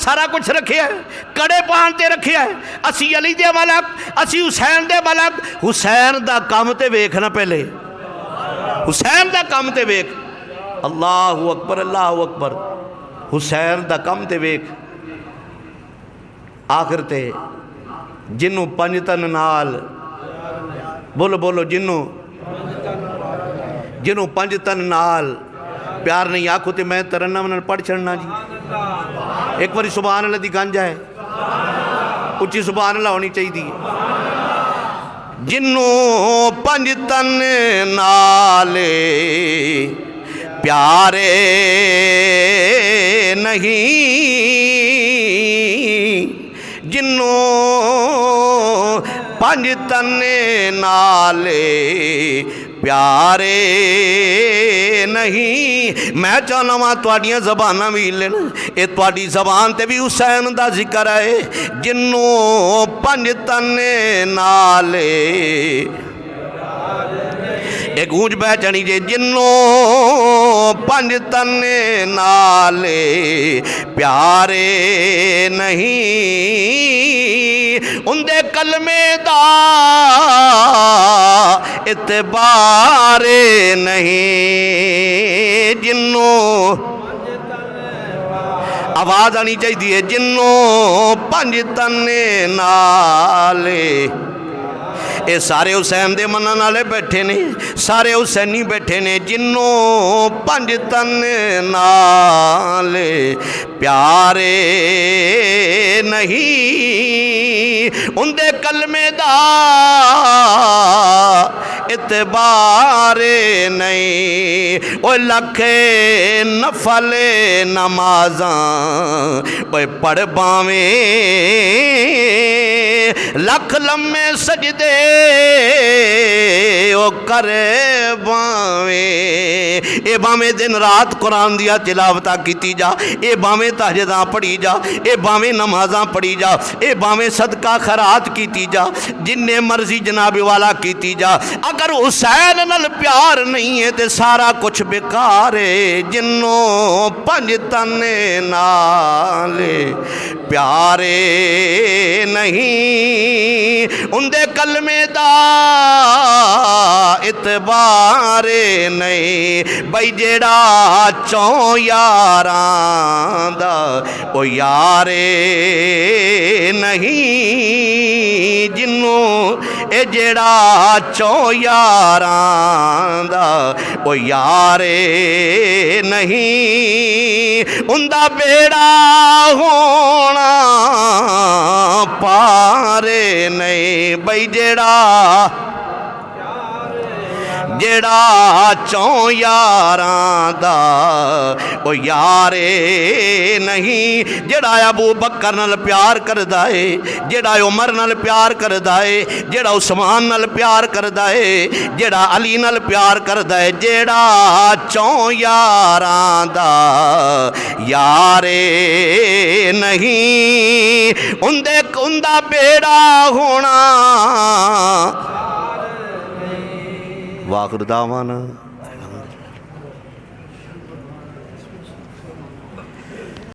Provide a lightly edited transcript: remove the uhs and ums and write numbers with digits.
सारा कुछ रखिया है, कड़े पान ते रखिया है। असी अली दे मलक, असी हुसैन दे मलक। हुसैन दा काम ते वेख ना, पहले हुसैन दा काम ते वेख। अल्लाहु अकबर, अल्लाहु अकबर। हुसैन दा काम ते वेख। आखिर ते जिन्नू पंज तन नाल, बोलो बोलो, जिन्नू पंज तन नाल प्यार नहीं आखो तो मैं तरन्ना मन पढ़ छड़ना जी। एक बारी सुभान अल्लाह दी गंज है, उच्ची सुभान अल्लाह होनी चाहिए। जिन्नू पंज तन नाले प्यारे नहीं, जिन्नू पंज तन नाले प्यारे नहीं। मैं चाहना वा तुहाडियां ज़बानां भी हिलन, ये तुहाडी ज़बान ते भी हुसैन दा जिक्र है। जिन्नू पंज तने नाले, एक गूंज बह जानी जे। जिन्नू पंज तने नाले प्यारे नहीं, उंदे कलमे दा इतबारे नहीं। जिन्नू आवाज आनी चाहिए। जिन्नू पंज तने नाले, ये सारे हुसैन दे मनन वाले बैठे ने, सारे हुसैनी बैठे ने। जिन्नू पंज तन नाले प्यारे नहीं, उंदे कलमे दा इतबारे नहीं। ओ लखे नफले नमाज़ां पढ़ बावे, लख लम्मे सजदे ओ करे बावे। ए बावे दिन रात कुरान दिया तिलावता कीती जा, ए बावे तहज्जुदां पढ़ी जा, ए बावे नमाज़ां पढ़ी जा, ए बावे सदका खैरात कीती जा, जिन्ने मर्जी जनाब वाला कीती जा। अगर हुसैन नाल प्यार नहीं है तो सारा कुछ बेकार है। जिन्नू पंज तने नाले प्यारे नहीं, उंदे कलमे दा इतबारे नहीं। बई जेड़ा चौं यारां दा ओ यारे नहीं, जिन्नू ए जेड़ा चौं यारां दा ओ यारे नहीं, उंदा बेड़ा होना पारे नहीं। बई जेड़ा चौं यारां दा ओ यारे नहीं। जेड़ा अबू बकर नाल प्यार करदा है, जेड़ा उमर नाल प्यार करदा है, जेड़ा उस्मान नाल प्यार करदा है, जेड़ा अली नाल प्यार करदा है, जेड़ा चौं यारां दा यारे नहीं, उंदा बेड़ा होना। वाखिर दावाना।